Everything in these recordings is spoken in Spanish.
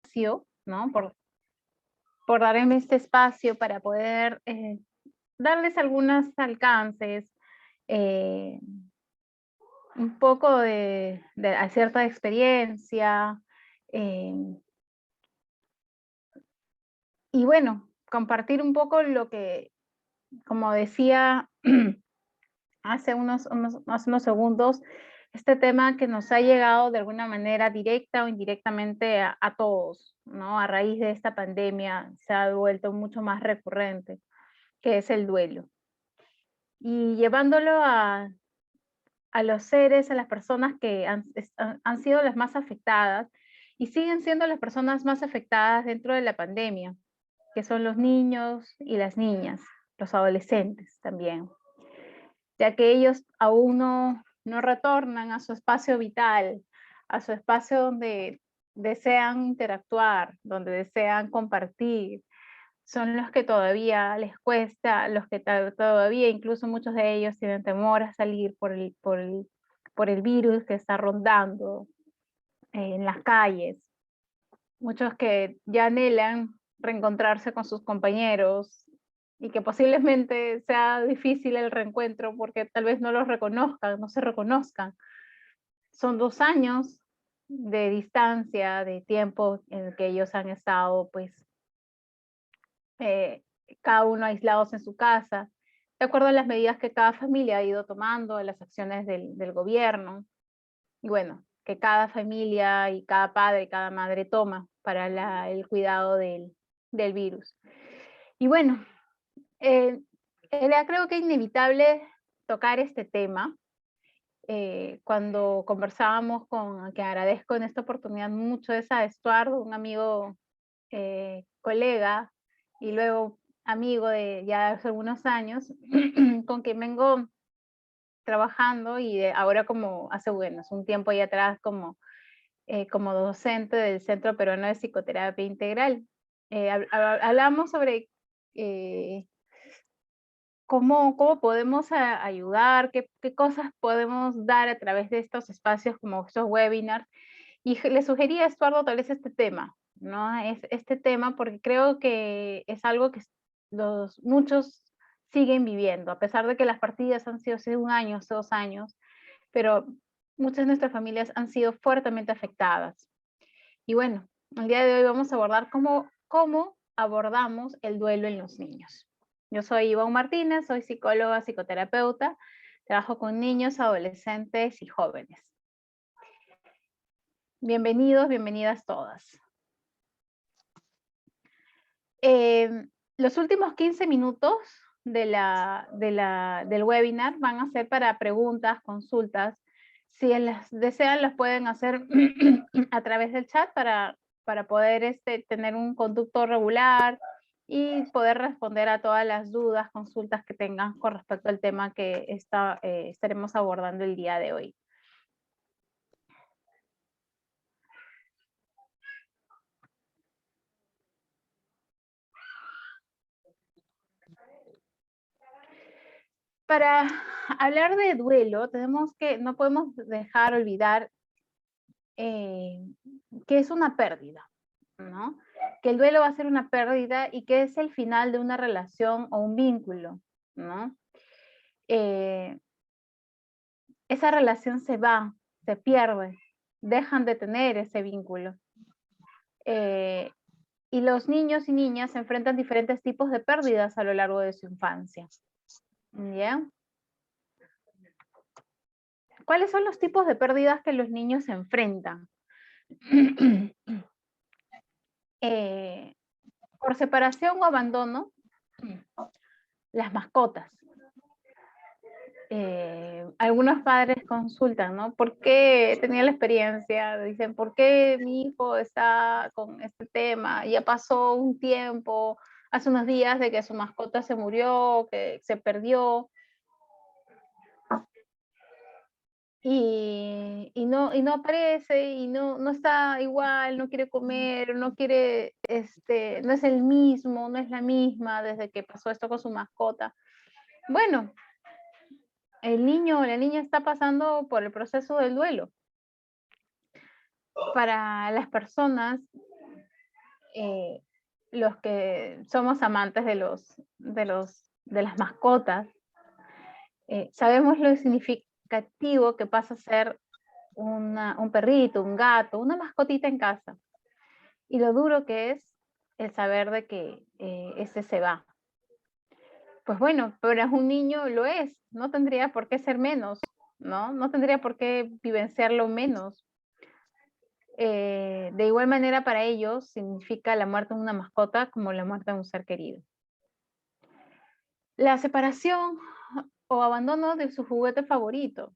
espacio, ¿no? Por darme este espacio para poder darles algunos alcances, eh, un poco de cierta experiencia, eh, y bueno, compartir un poco lo que, como decía hace unos segundos, este tema que nos ha llegado de alguna manera directa o indirectamente a todos, ¿no? A raíz de esta pandemia se ha vuelto mucho más recurrente, que es el duelo. Y llevándolo a los seres, a las personas que han sido las más afectadas y siguen siendo las personas más afectadas dentro de la pandemia, que son los niños y las niñas, los adolescentes también, ya que ellos aún no retornan a su espacio vital, a su espacio donde desean interactuar, donde desean compartir. Son los que todavía les cuesta, los que todavía, incluso muchos de ellos tienen temor a salir por el virus que está rondando en las calles. Muchos que ya anhelan reencontrarse con sus compañeros y que posiblemente sea difícil el reencuentro porque tal vez no los reconozcan, no se reconozcan. Son 2 años de distancia, de tiempo en el que ellos han estado, pues, eh, cada uno aislados en su casa, de acuerdo a las medidas que cada familia ha ido tomando, a las acciones del gobierno, y bueno, que cada familia y cada padre y cada madre toma para el cuidado del virus. Y bueno, era creo que inevitable tocar este tema. Cuando conversábamos que agradezco en esta oportunidad mucho, es a Estuardo, un amigo, colega, y luego amigo de ya hace algunos años, con quien vengo trabajando y ahora como hace, bueno, es un tiempo ya atrás como docente del Centro Peruano de Psicoterapia Integral. Hablamos sobre eh, cómo podemos ayudar, qué cosas podemos dar a través de estos espacios como estos webinars. Y le sugería a Estuardo tal vez este tema, ¿no? Es este tema porque creo que es algo que muchos siguen viviendo, a pesar de que las partidas han sido hace 1 año, hace 2 años, pero muchas de nuestras familias han sido fuertemente afectadas. Y bueno, el día de hoy vamos a abordar cómo abordamos el duelo en los niños. Yo soy Ivonne Martínez, soy psicóloga, psicoterapeuta, trabajo con niños, adolescentes y jóvenes. Bienvenidos, bienvenidas todas. Los últimos 15 minutos del webinar van a ser para preguntas, consultas. Si las desean, las pueden hacer a través del chat para poder tener un conducto regular y poder responder a todas las dudas, consultas que tengan con respecto al tema que estaremos abordando el día de hoy. Para hablar de duelo, no podemos dejar olvidar que es una pérdida, ¿no? Que el duelo va a ser una pérdida y que es el final de una relación o un vínculo, ¿no? Esa relación se va, se pierde, dejan de tener ese vínculo. Y los niños y niñas se enfrentan diferentes tipos de pérdidas a lo largo de su infancia. ¿Ya? ¿Cuáles son los tipos de pérdidas que los niños se enfrentan? Por separación o abandono, las mascotas. Algunos padres consultan, ¿no? ¿Por qué tenía la experiencia? Dicen, ¿por qué mi hijo está con este tema? Ya pasó un tiempo, hace unos días de que su mascota se murió, que se perdió. Y no aparece, y no está igual, no quiere comer, no quiere, no es el mismo, no es la misma desde que pasó esto con su mascota. Bueno, el niño o la niña está pasando por el proceso del duelo. Para las personas eh, los que somos amantes de las mascotas, sabemos lo significativo que pasa a ser un perrito, un gato, una mascotita en casa. Y lo duro que es el saber de que ese se va. Pues bueno, pero es un niño, lo es, no tendría por qué ser menos, ¿no? No tendría por qué vivenciarlo menos. De igual manera para ellos significa la muerte de una mascota como la muerte de un ser querido. La separación o abandono de su juguete favorito.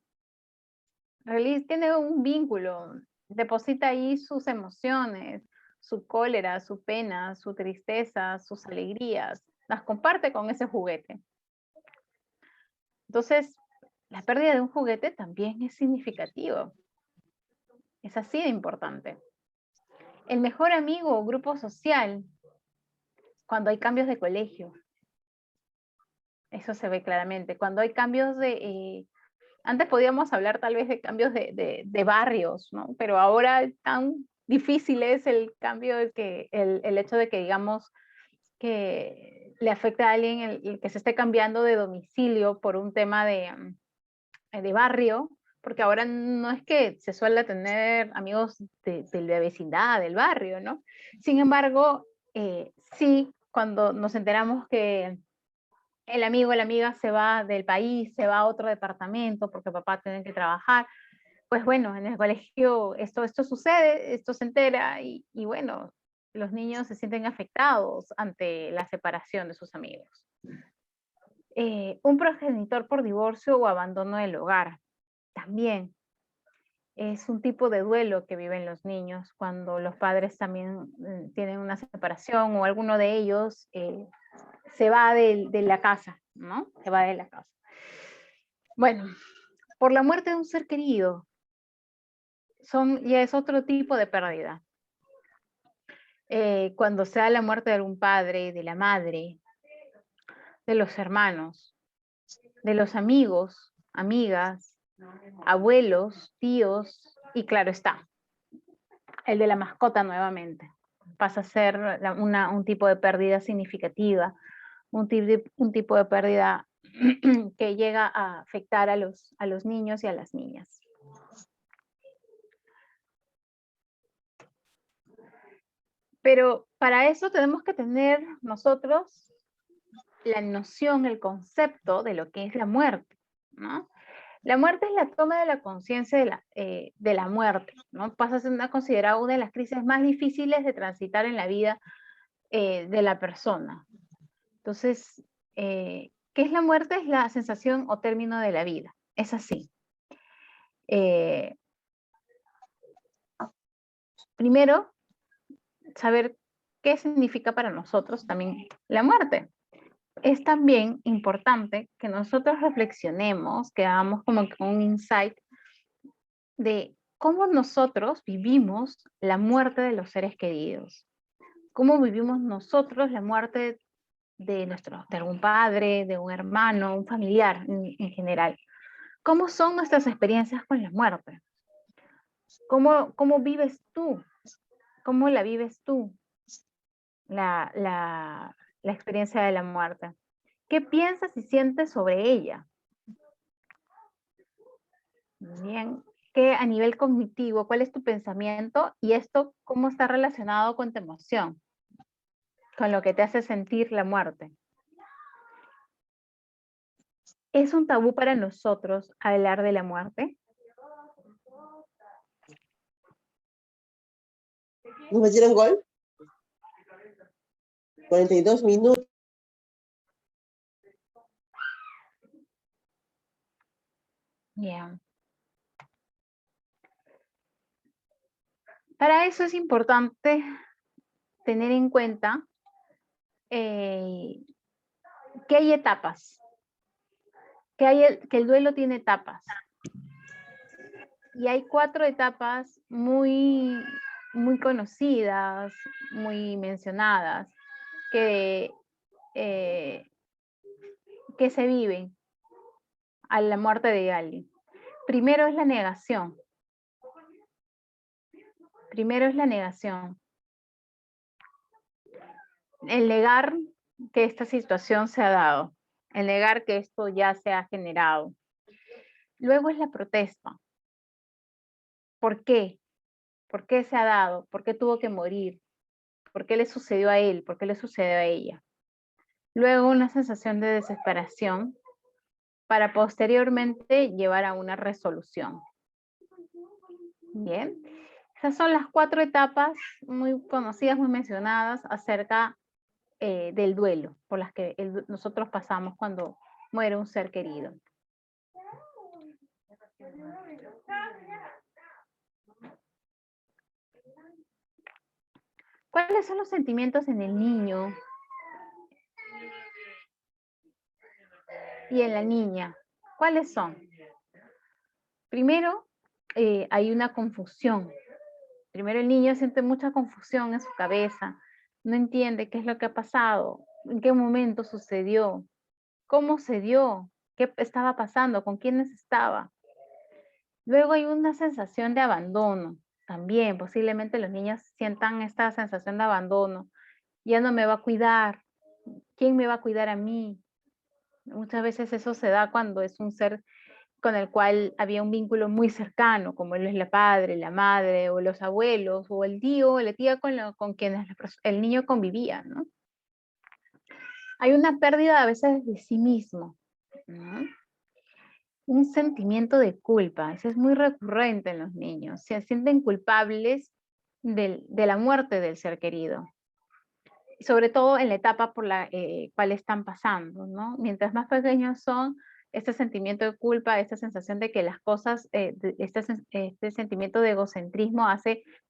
Tiene un vínculo, deposita ahí sus emociones, su cólera, su pena, su tristeza, sus alegrías, las comparte con ese juguete. Entonces, la pérdida de un juguete también es significativo. Es así de importante. El mejor amigo o grupo social, cuando hay cambios de colegio. Eso se ve claramente. Cuando hay cambios antes podíamos hablar tal vez de cambios de barrios, ¿no? Pero ahora tan difícil es el cambio el hecho de que digamos que le afecta a alguien el que se esté cambiando de domicilio por un tema de barrio, porque ahora no es que se suele tener amigos de la vecindad, del barrio, ¿no? Sin embargo, sí, cuando nos enteramos que el amigo o la amiga se va del país, se va a otro departamento porque papá tiene que trabajar, pues bueno, en el colegio esto sucede, esto se entera y bueno, los niños se sienten afectados ante la separación de sus amigos. Un progenitor por divorcio o abandono del hogar, también es un tipo de duelo que viven los niños cuando los padres también tienen una separación o alguno de ellos se va de la casa, ¿no? Se va de la casa. Bueno, por la muerte de un ser querido, ya es otro tipo de pérdida. Cuando sea la muerte de algún padre, de la madre, de los hermanos, de los amigos, amigas, abuelos, tíos, y claro está, el de la mascota nuevamente. Pasa a ser un tipo de pérdida significativa, un tipo de pérdida que llega a afectar a los niños y a las niñas. Pero para eso tenemos que tener nosotros la noción, el concepto de lo que es la muerte, ¿no? La muerte es la toma de la conciencia de la muerte, ¿no? Pasa a ser considerada una de las crisis más difíciles de transitar en la vida de la persona. Entonces, ¿qué es la muerte? Es la sensación o término de la vida. Es así. Primero, saber qué significa para nosotros también la muerte. Es también importante que nosotros reflexionemos, que hagamos como que un insight de cómo nosotros vivimos la muerte de los seres queridos. Cómo vivimos nosotros la muerte de algún padre, de un hermano, un familiar en general. ¿Cómo son nuestras experiencias con la muerte? ¿Cómo vives tú? ¿Cómo la vives tú? La experiencia de la muerte. ¿Qué piensas y sientes sobre ella? Bien, ¿qué a nivel cognitivo, cuál es tu pensamiento y esto cómo está relacionado con tu emoción, con lo que te hace sentir la muerte? ¿Es un tabú para nosotros hablar de la muerte? ¿Nos metieron gol? 42 minutos. Bien. Para eso es importante tener en cuenta que hay etapas, que el duelo tiene etapas. Y hay 4 etapas muy conocidas, muy mencionadas, que se viven a la muerte de alguien. Primero es la negación. Primero es la negación. El negar que esta situación se ha dado, el negar que esto ya se ha generado. Luego es la protesta. ¿Por qué? ¿Por qué se ha dado? ¿Por qué tuvo que morir? ¿Por qué le sucedió a él? ¿Por qué le sucedió a ella? Luego una sensación de desesperación para posteriormente llevar a una resolución. Bien, esas son las 4 etapas muy conocidas, muy mencionadas acerca del duelo por las que nosotros pasamos cuando muere un ser querido. ¿Cuáles son los sentimientos en el niño y en la niña? ¿Cuáles son? Primero, hay una confusión. Primero el niño siente mucha confusión en su cabeza, no entiende qué es lo que ha pasado, en qué momento sucedió, cómo se dio, qué estaba pasando, con quiénes estaba. Luego hay una sensación de abandono. También posiblemente los niños sientan esta sensación de abandono. Ya no me va a cuidar. ¿Quién me va a cuidar a mí? Muchas veces eso se da cuando es un ser con el cual había un vínculo muy cercano, como él es la padre, la madre, o los abuelos, o el tío, o la tía con quienes el niño convivía, ¿no? Hay una pérdida a veces de sí mismo, ¿no? Un sentimiento de culpa, eso es muy recurrente en los niños, se sienten culpables de la muerte del ser querido, sobre todo en la etapa por la cual están pasando, ¿no? Mientras más pequeños son, este sentimiento de culpa, esta sensación de que las cosas, este sentimiento de egocentrismo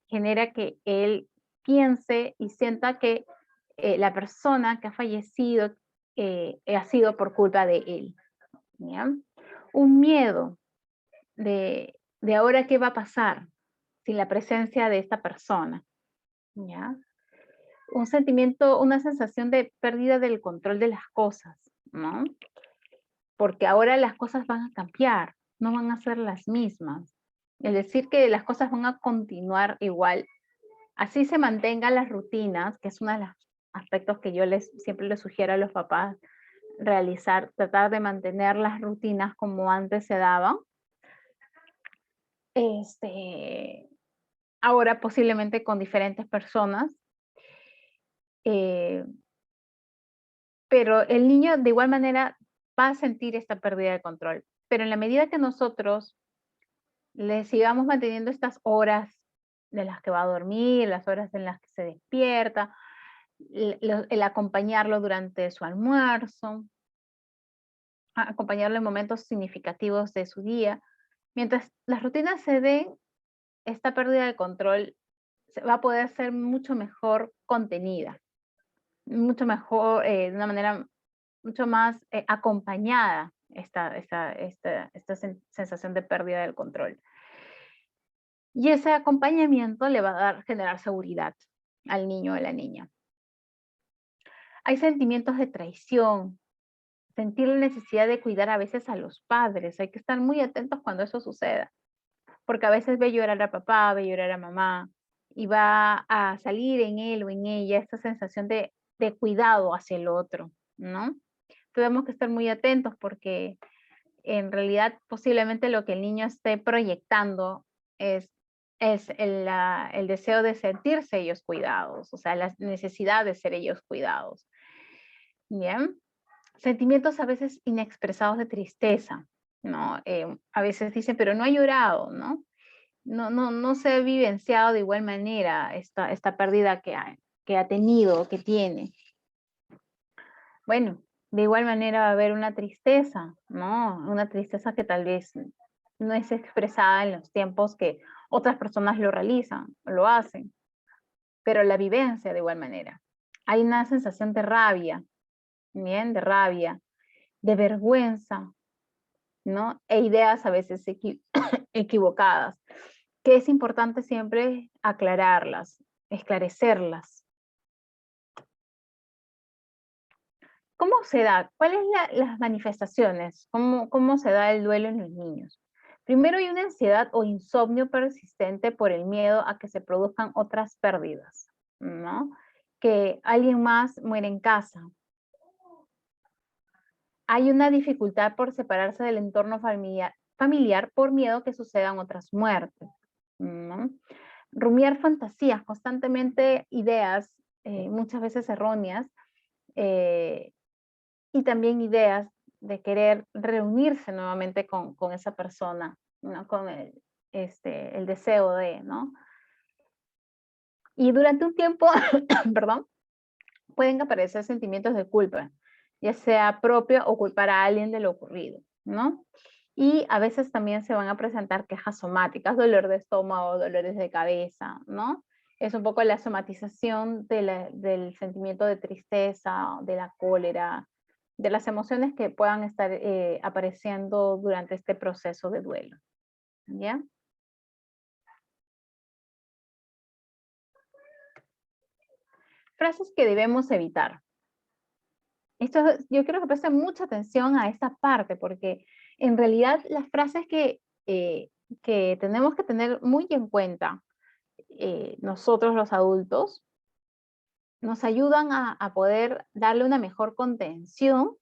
genera que él piense y sienta que la persona que ha fallecido ha sido por culpa de él, ¿ya? Un miedo de ahora qué va a pasar sin la presencia de esta persona, ¿ya? Un sentimiento, una sensación de pérdida del control de las cosas, ¿no? Porque ahora las cosas van a cambiar, no van a ser las mismas. Es decir, que las cosas van a continuar igual. Así se mantengan las rutinas, que es uno de los aspectos que yo siempre les sugiero a los papás realizar, tratar de mantener las rutinas como antes se daban. Ahora posiblemente con diferentes personas, pero el niño de igual manera va a sentir esta pérdida de control. Pero en la medida que nosotros le sigamos manteniendo estas horas de las que va a dormir, las horas en las que se despierta, el acompañarlo durante su almuerzo, acompañarlo en momentos significativos de su día, mientras las rutinas se den, esta pérdida de control va a poder ser mucho mejor contenida, mucho mejor, de una manera mucho más acompañada esta sensación de pérdida del control. Y ese acompañamiento le va a generar seguridad al niño o a la niña. Hay sentimientos de traición, sentir la necesidad de cuidar a veces a los padres. Hay que estar muy atentos cuando eso suceda, porque a veces ve llorar a papá, ve llorar a mamá, y va a salir en él o en ella esta sensación de cuidado hacia el otro, ¿no? Tenemos que estar muy atentos porque en realidad posiblemente lo que el niño esté proyectando es el deseo de sentirse ellos cuidados, o sea, la necesidad de ser ellos cuidados. Bien, sentimientos a veces inexpresados de tristeza, ¿no? A veces dicen, pero no ha llorado, ¿no? No se ha vivenciado de igual manera esta pérdida que ha tenido, que tiene. Bueno, de igual manera va a haber una tristeza, ¿no? Una tristeza que tal vez no es expresada en los tiempos que otras personas lo realizan, lo hacen, pero la vivencia de igual manera. Hay una sensación de rabia, ¿bien? De rabia, de vergüenza, ¿no? E ideas a veces equivocadas, que es importante siempre aclararlas, esclarecerlas. ¿Cómo se da? ¿Cuáles las manifestaciones? ¿Cómo se da el duelo en los niños? Primero hay una ansiedad o insomnio persistente por el miedo a que se produzcan otras pérdidas, ¿no? que alguien más muere en casa. Hay una dificultad por separarse del entorno familiar por miedo que sucedan otras muertes, ¿no? Rumiar fantasías, constantemente ideas, muchas veces erróneas, y también ideas de querer reunirse nuevamente con esa persona, ¿no? Con el deseo de, ¿no? Y durante un tiempo, perdón, pueden aparecer sentimientos de culpa, ya sea propio o culpar a alguien de lo ocurrido, ¿no? Y a veces también se van a presentar quejas somáticas, dolor de estómago, dolores de cabeza, ¿no? Es un poco la somatización del sentimiento de tristeza, de la cólera, de las emociones que puedan estar apareciendo durante este proceso de duelo, ¿ya? Frases que debemos evitar. Yo quiero que presten mucha atención a esta parte, porque en realidad las frases que tenemos que tener muy en cuenta nosotros los adultos, nos ayudan a poder darle una mejor contención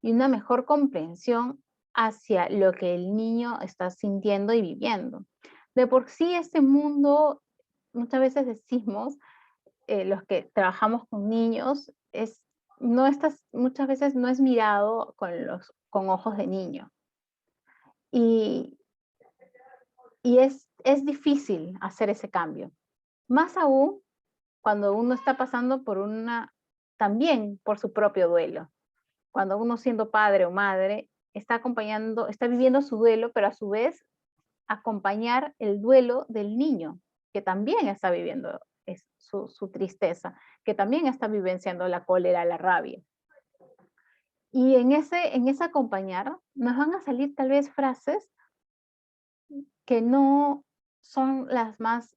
y una mejor comprensión hacia lo que el niño está sintiendo y viviendo. De por sí este mundo, muchas veces decimos, los que trabajamos con niños, muchas veces no es mirado con ojos de niño. Y, es difícil hacer ese cambio. Más aún cuando uno está pasando también por su propio duelo. Cuando uno siendo padre o madre está viviendo su duelo, pero a su vez acompañar el duelo del niño, que también está viviendo su tristeza, que también está vivenciando la cólera, la rabia. Y en ese acompañar nos van a salir tal vez frases que no son las más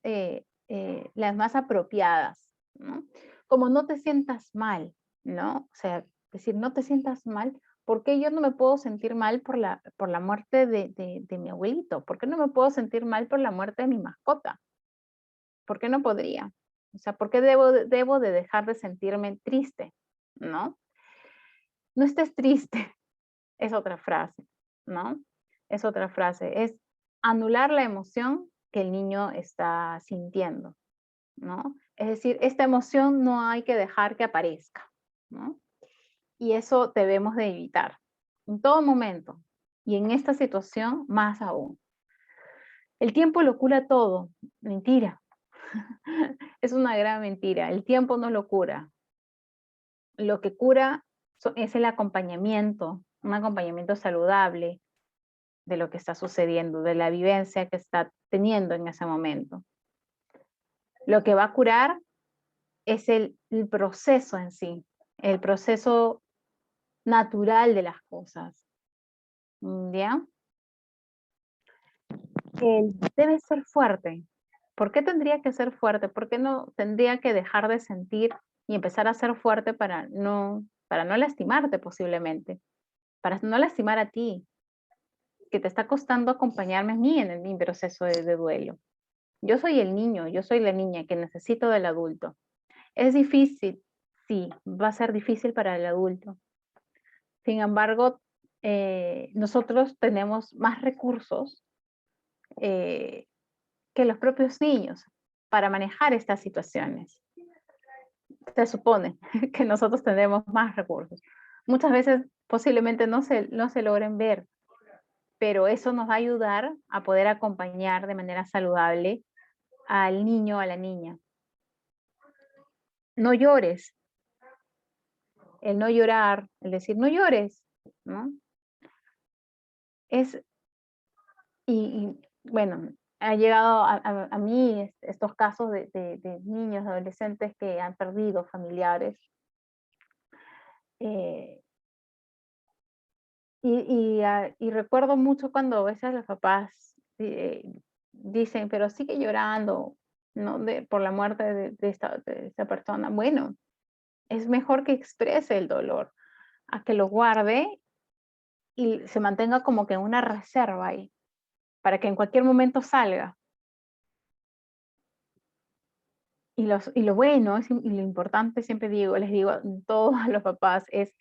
apropiadas, ¿no? Como no te sientas mal, ¿no? O sea, decir, no te sientas mal, ¿por qué yo no me puedo sentir mal por la muerte de mi abuelito? ¿Por qué no me puedo sentir mal por la muerte de mi mascota? ¿Por qué no podría? O sea, ¿por qué debo de dejar de sentirme triste? ¿No? No estés triste, es otra frase, ¿no? Es otra frase, es anular la emoción que el niño está sintiendo, ¿no? Es decir, esta emoción no hay que dejar que aparezca, ¿no? Y eso debemos de evitar en todo momento y en esta situación más aún. El tiempo lo cura todo, mentira. Es una gran mentira, el tiempo no lo cura. Lo que cura es el acompañamiento, un acompañamiento saludable de lo que está sucediendo, de la vivencia que está teniendo en ese momento. Lo que va a curar es el proceso en sí, el proceso natural de las cosas. ¿Ya? Debe ser fuerte. ¿Por qué tendría que ser fuerte? ¿Por qué no tendría que dejar de sentir y empezar a ser fuerte para no lastimarte posiblemente? Para no lastimar a ti, que te está costando acompañarme a mí en mi proceso de duelo. Yo soy el niño, yo soy la niña que necesito del adulto. Es difícil, sí, va a ser difícil para el adulto. Sin embargo, nosotros tenemos más recursos que los propios niños para manejar estas situaciones. Se supone que nosotros tenemos más recursos. Muchas veces posiblemente no se logren ver, pero eso nos va a ayudar a poder acompañar de manera saludable al niño o a la niña. No llores. El no llorar, el decir no llores, ¿no? Bueno, ha llegado a mí estos casos de niños, adolescentes que han perdido familiares. eh, y recuerdo mucho cuando a veces los papás dicen, pero sigue llorando, ¿no? Por la muerte de esta persona. Bueno, es mejor que exprese el dolor a que lo guarde y se mantenga como que una reserva ahí, para que en cualquier momento salga. Y lo bueno y lo importante, siempre digo, les digo a todos los papás, es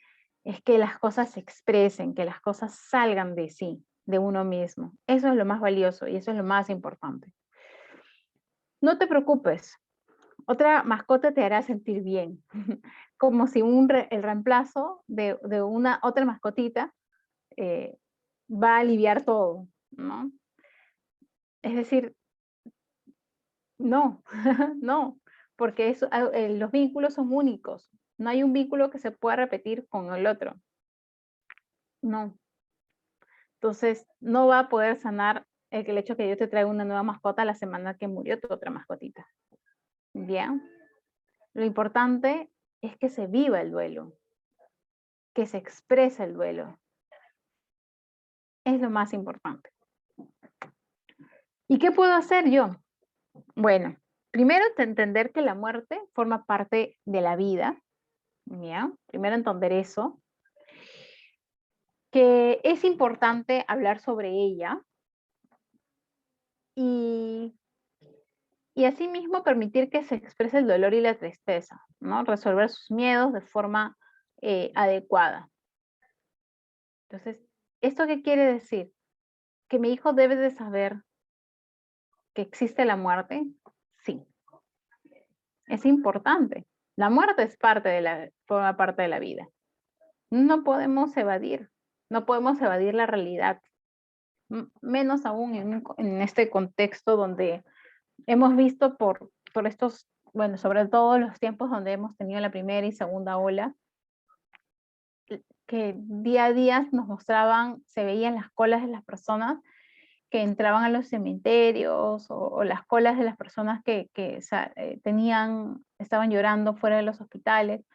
que las cosas se expresen, que las cosas salgan de sí, de uno mismo. Eso es lo más valioso y eso es lo más importante. No te preocupes, otra mascota te hará sentir bien, como si el reemplazo de una otra mascotita eh, va a aliviar todo, ¿no? Es decir, no, no, porque los vínculos son únicos. No hay un vínculo que se pueda repetir con el otro. No. Entonces, no va a poder sanar el hecho que yo te traiga una nueva mascota la semana que murió tu otra mascotita. Bien. Lo importante es que se viva el duelo, que se exprese el duelo. Es lo más importante. ¿Y qué puedo hacer yo? Bueno, primero entender que la muerte forma parte de la vida. ¿Ya? Primero entender eso. Que es importante hablar sobre ella y, y asimismo permitir que se exprese el dolor y la tristeza, ¿no? Resolver sus miedos de forma adecuada. Entonces, ¿esto qué quiere decir? ¿Que mi hijo debe de saber que existe la muerte? Sí, es importante. La muerte es forma parte de la vida. No podemos evadir la realidad, menos aún en este contexto donde hemos visto por estos, bueno, sobre todo los tiempos donde hemos tenido la primera y segunda ola, que día a día nos mostraban, se veían las colas de las personas que entraban a los cementerios o las colas de las personas que estaban llorando fuera de los hospitales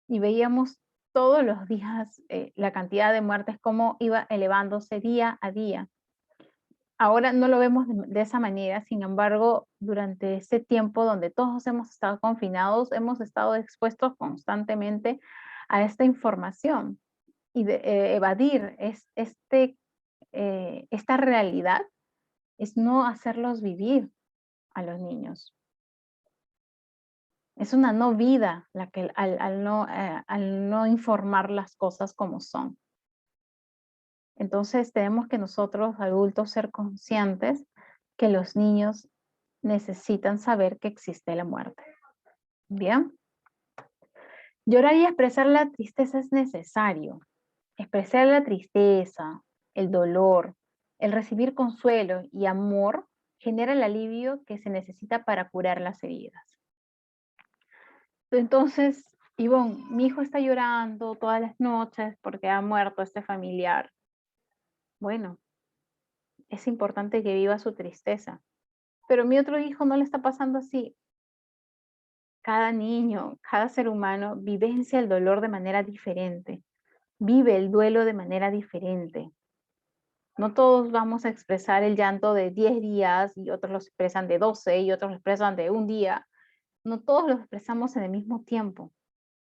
y veíamos todos los días la cantidad de muertes, cómo iba elevándose día a día. Ahora no lo vemos de esa manera, sin embargo, durante este tiempo donde todos hemos estado confinados, hemos estado expuestos constantemente a esta información y evadir esta realidad es no hacerlos vivir a los niños. Es una no vida al no informar las cosas como son. Entonces tenemos que nosotros adultos ser conscientes que los niños necesitan saber que existe la muerte. Bien. Llorar y expresar la tristeza es necesario. Expresar la tristeza, el dolor, el recibir consuelo y amor genera el alivio que se necesita para curar las heridas. Entonces, Ivonne, mi hijo está llorando todas las noches porque ha muerto este familiar. Bueno, es importante que viva su tristeza. Pero mi otro hijo no le está pasando así. Cada niño, cada ser humano vivencia el dolor de manera diferente, vive el duelo de manera diferente. No todos vamos a expresar el llanto de 10 días y otros lo expresan de 12 y otros lo expresan de un día. No todos lo expresamos en el mismo tiempo.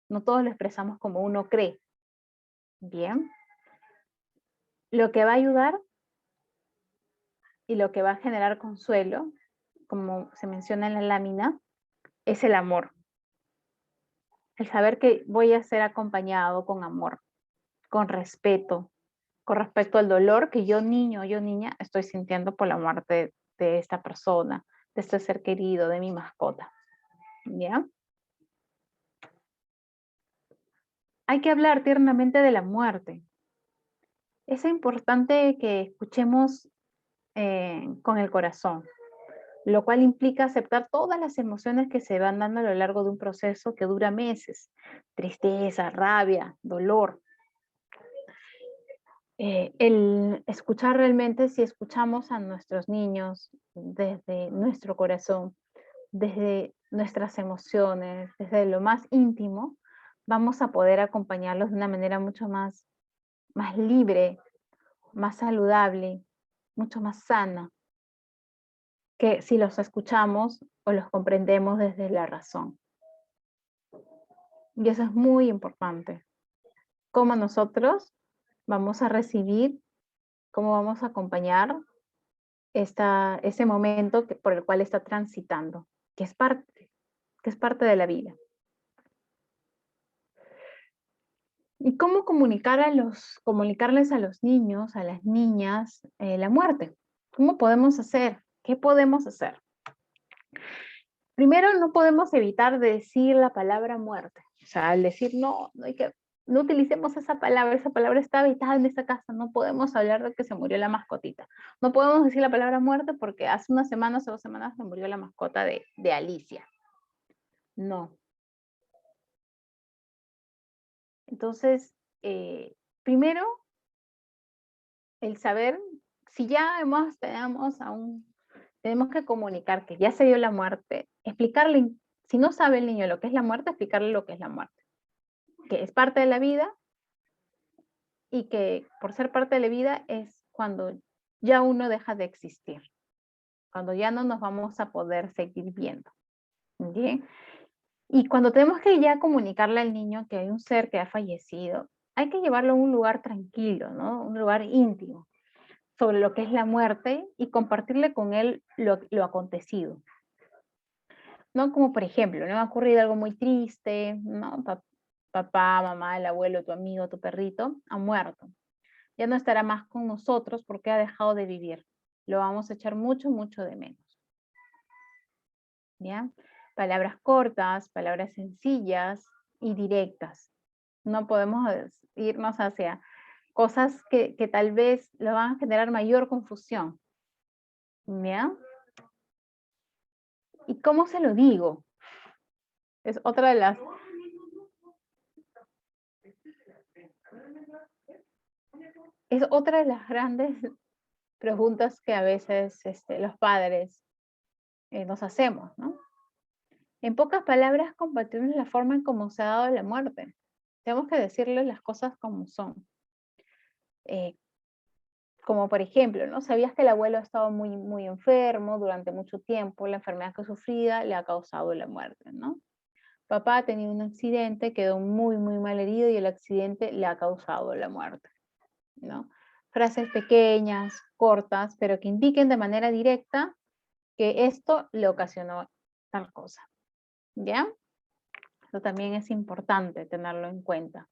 No todos lo expresamos como uno cree. Bien. Lo que va a ayudar y lo que va a generar consuelo, como se menciona en la lámina, es el amor. El saber que voy a ser acompañado con amor, con respeto, con respecto al dolor que yo niño, yo niña, estoy sintiendo por la muerte de esta persona, de este ser querido, de mi mascota. ¿Ya? Hay que hablar tiernamente de la muerte. Es importante que escuchemos con el corazón, lo cual implica aceptar todas las emociones que se van dando a lo largo de un proceso que dura meses. Tristeza, rabia, dolor. El escuchar realmente, si escuchamos a nuestros niños desde nuestro corazón, desde nuestras emociones, desde lo más íntimo, vamos a poder acompañarlos de una manera mucho más libre, más saludable, mucho más sana, que si los escuchamos o los comprendemos desde la razón. Y eso es muy importante. Cómo nosotros vamos a recibir, cómo vamos a acompañar ese momento por el cual está transitando, que es parte. que es parte de la vida. ¿Y cómo comunicarles a los niños, a las niñas, la muerte? ¿Cómo podemos hacer? ¿Qué podemos hacer? Primero, no podemos evitar decir la palabra muerte. O sea, al decir no utilicemos esa palabra está habitada en esta casa, no podemos hablar de que se murió la mascotita. No podemos decir la palabra muerte porque hace unas semanas o 2 semanas se murió la mascota de Alicia. No. Entonces, primero, el saber, si ya tenemos que comunicar que ya se dio la muerte, explicarle, si no sabe el niño lo que es la muerte, explicarle lo que es la muerte, que es parte de la vida y que por ser parte de la vida es cuando ya uno deja de existir, cuando ya no nos vamos a poder seguir viendo. ¿Bien? Y cuando tenemos que ya comunicarle al niño que hay un ser que ha fallecido, hay que llevarlo a un lugar tranquilo, ¿no? Un lugar íntimo, sobre lo que es la muerte y compartirle con él lo acontecido. ¿No? Como por ejemplo, ¿no? Ha ocurrido algo muy triste, ¿no? Papá, mamá, el abuelo, tu amigo, tu perrito, ha muerto. Ya no estará más con nosotros porque ha dejado de vivir. Lo vamos a echar mucho, mucho de menos. ¿Ya? Palabras cortas, palabras sencillas y directas. No podemos irnos hacia cosas que tal vez le van a generar mayor confusión. ¿Ya? ¿Y cómo se lo digo? Es otra de las... Es otra de las grandes preguntas que a veces los padres nos hacemos, ¿no? En pocas palabras, compartirnos la forma en cómo se ha dado la muerte. Tenemos que decirles las cosas como son. Como por ejemplo, ¿no? ¿Sabías que el abuelo ha estado muy, muy enfermo durante mucho tiempo? La enfermedad que sufría le ha causado la muerte, ¿no? Papá ha tenido un accidente, quedó muy, muy mal herido y el accidente le ha causado la muerte, ¿no? Frases pequeñas, cortas, pero que indiquen de manera directa que esto le ocasionó tal cosa, ¿ya? Eso también es importante tenerlo en cuenta.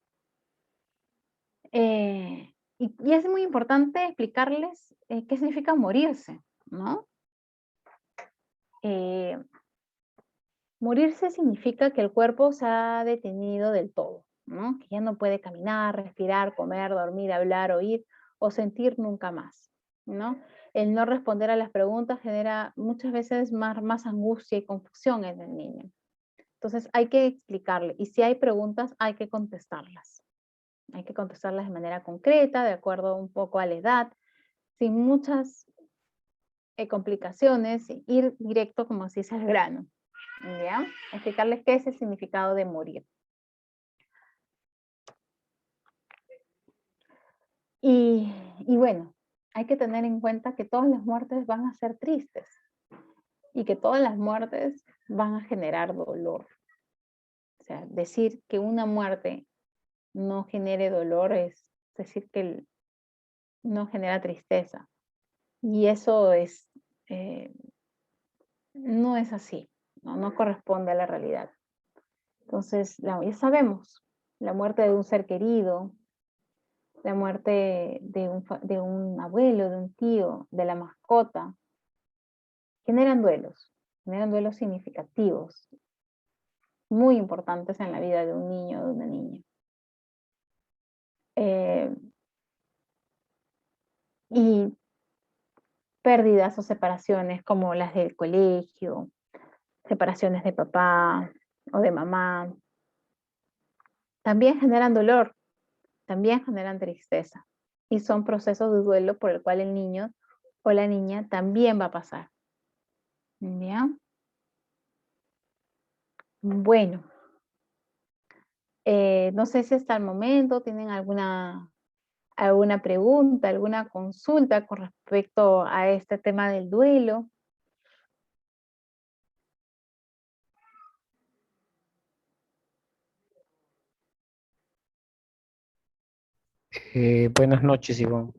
Y es muy importante explicarles qué significa morirse, ¿no? Morirse significa que el cuerpo se ha detenido del todo, ¿no? Que ya no puede caminar, respirar, comer, dormir, hablar, oír o sentir nunca más, ¿no? El no responder a las preguntas genera muchas veces más angustia y confusión en el niño. Entonces hay que explicarle y si hay preguntas hay que contestarlas. Hay que contestarlas de manera concreta, de acuerdo un poco a la edad, sin muchas complicaciones, ir directo como se dice al grano. ¿Ya? Explicarles qué es el significado de morir. Y bueno, hay que tener en cuenta que todas las muertes van a ser tristes y que todas las muertes van a generar dolor. O sea, decir que una muerte no genere dolor es decir que no genera tristeza. Y eso no es así, no corresponde a la realidad. Entonces, ya sabemos, la muerte de un ser querido, la muerte de un abuelo, de un tío, de la mascota, generan duelos significativos, muy importantes en la vida de un niño o de una niña. Y pérdidas o separaciones como las del colegio, separaciones de papá o de mamá, también generan dolor, también generan tristeza. Y son procesos de duelo por el cual el niño o la niña también va a pasar. ¿Ya? Bueno, no sé si hasta el momento tienen alguna pregunta, alguna consulta con respecto a este tema del duelo. Buenas noches, Ivonne.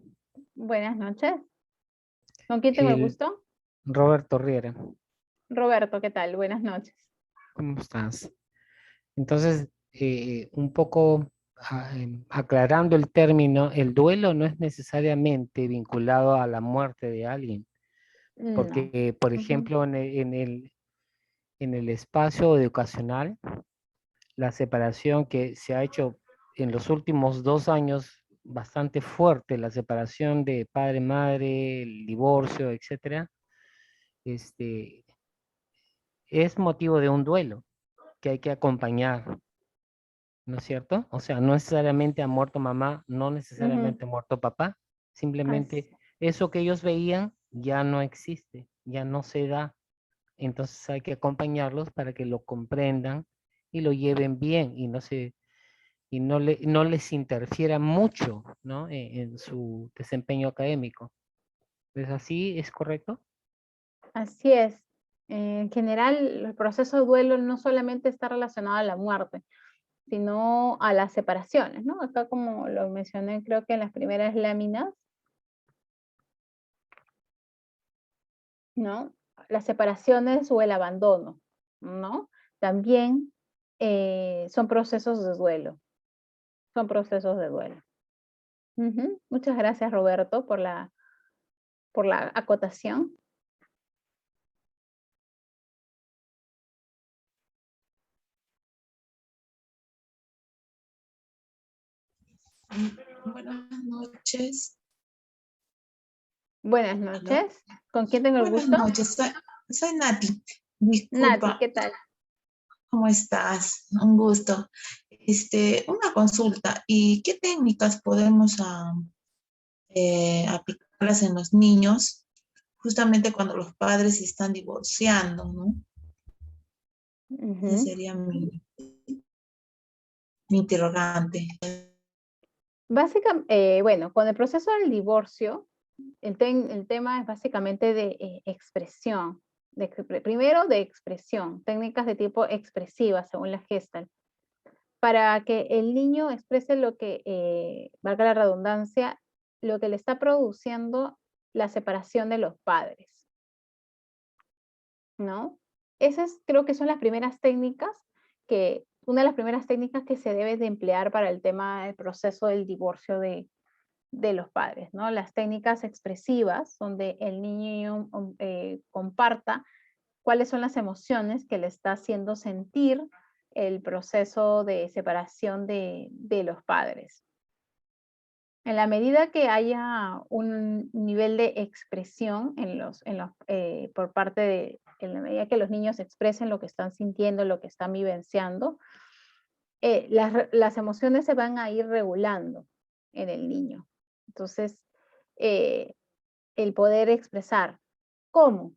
Buenas noches. ¿Con quién tengo el El gusto? Roberto Riera. Roberto, ¿qué tal? Buenas noches. ¿Cómo estás? Entonces, un poco aclarando el término, el duelo no es necesariamente vinculado a la muerte de alguien, No. porque, por Ujú, ejemplo, en el espacio educacional, la separación que se ha hecho en los últimos 2 años bastante fuerte, la separación de padre-madre, el divorcio, etcétera, este, es motivo de un duelo que hay que acompañar, ¿no es cierto? O sea, no necesariamente ha muerto mamá, no ujú. necesariamente ha muerto papá, Así, simplemente eso que ellos veían ya no existe, ya no se da. Entonces hay que acompañarlos para que lo comprendan y lo lleven bien y no les interfiera mucho, ¿no? En su desempeño académico. ¿Es así? ¿Es correcto? así es. En general, el proceso de duelo no solamente está relacionado a la muerte, sino a las separaciones, ¿no? Acá como lo mencioné, creo que en las primeras láminas, ¿no? Las separaciones o el abandono, ¿no? También son procesos de duelo, son procesos de duelo. Ujú. Muchas gracias, Roberto, por la acotación. Buenas noches. Buenas ¿Aló? noches. ¿Con quién tengo el Buenas gusto? noches, soy Nati. Nati, Disculpa, ¿qué tal? ¿cómo estás? Un gusto. Una consulta. ¿Y qué técnicas podemos aplicarlas en los niños justamente cuando los padres se están divorciando, ¿no? Ese Ujú. sería mi interrogante. Básicamente, bueno, con el proceso del divorcio, el tema es básicamente de expresión. Primero de expresión, técnicas de tipo expresiva, según la Gestalt, para que el niño exprese lo que, valga la redundancia, lo que le está produciendo la separación de los padres, ¿no? Esas creo que son las primeras técnicas una de las primeras técnicas que se debe de emplear para el tema del proceso del divorcio de los padres, ¿no? Las técnicas expresivas, donde el niño comparta cuáles son las emociones que le está haciendo sentir el proceso de separación de los padres. En la medida que haya un nivel de expresión por parte en la medida que los niños expresen lo que están sintiendo, lo que están vivenciando, las emociones se van a ir regulando en el niño. Entonces, eh, el poder expresar. ¿Cómo?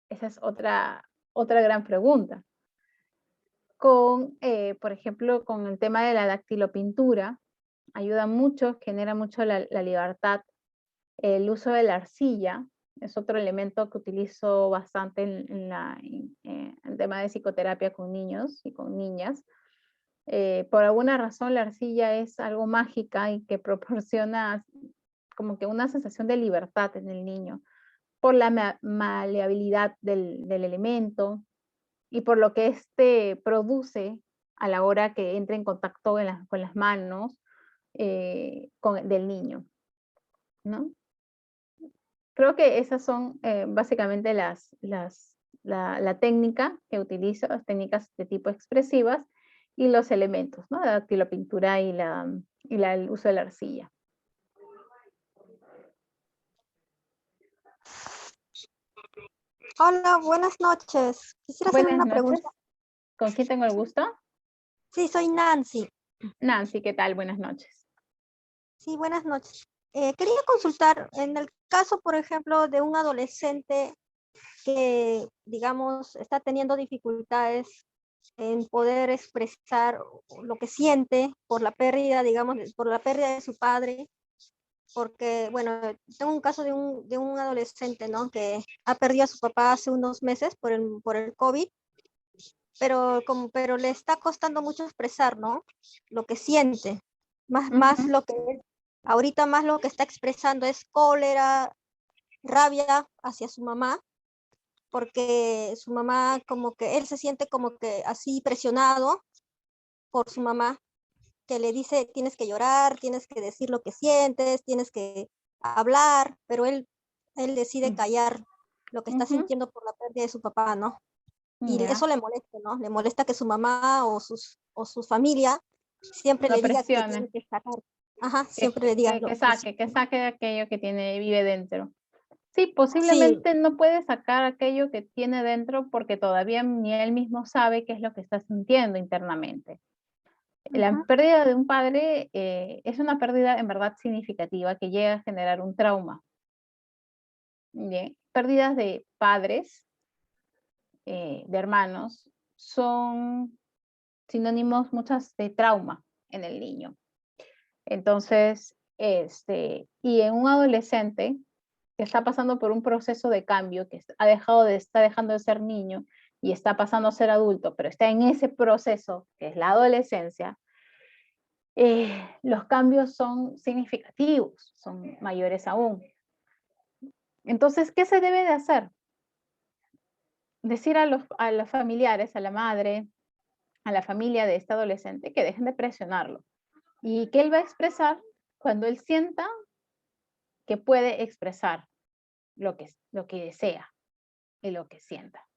Esa es otra gran pregunta. Por ejemplo, con el tema de la dactilopintura, ayuda mucho, genera mucho la libertad. El uso de la arcilla es otro elemento que utilizo bastante en el tema de psicoterapia con niños y con niñas. Por alguna razón la arcilla es algo mágica y que proporciona como que una sensación de libertad en el niño, por la maleabilidad del elemento y por lo que éste produce a la hora que entra en contacto con las manos del niño, ¿no? Creo que esas son básicamente la técnica que utilizo, las técnicas de tipo expresivas y los elementos, ¿no? La dactilopintura el uso de la arcilla. Hola, buenas noches. Quisiera hacer Buenas una noches. pregunta. ¿Con quién tengo el gusto? Sí, soy Nancy. Nancy, ¿qué tal? Buenas noches. Sí, buenas noches. Quería consultar, en el caso, por ejemplo, de un adolescente que, digamos, está teniendo dificultades en poder expresar lo que siente por la pérdida, digamos, por la pérdida de su padre, porque, bueno, tengo un caso de un adolescente, ¿no? Que ha perdido a su papá hace unos meses por el COVID, pero le está costando mucho expresar, ¿no? Lo que siente. Más Ujú, lo que ahorita más lo que está expresando es cólera, rabia hacia su mamá, porque su mamá como que él se siente como que así presionado por su mamá, que le dice tienes que llorar, tienes que decir lo que sientes, tienes que hablar, pero él decide callar lo que está Ujú. sintiendo por la pérdida de su papá, ¿no? Y Ya, eso le molesta, ¿no? Le molesta que su mamá o su familia siempre lo le diga que tiene presione, que sacar. Ajá, siempre le digan lo que saque de aquello que vive dentro. Sí, Sí, posiblemente no puede sacar aquello que tiene dentro porque todavía ni él mismo sabe qué es lo que está sintiendo internamente. La ajá, pérdida de un padre es una pérdida en verdad significativa que llega a generar un trauma. Bien, pérdidas de padres, de hermanos, son sinónimos muchas de trauma en el niño. Entonces, y en un adolescente que está pasando por un proceso de cambio, que está dejando de ser niño y está pasando a ser adulto, pero está en ese proceso que es la adolescencia, los cambios son significativos, son mayores aún. Entonces, ¿qué se debe de hacer? Decir a los familiares, a la madre, a la familia de este adolescente que dejen de presionarlo y que él va a expresar cuando él sienta que puede expresar lo que desea y lo que sienta.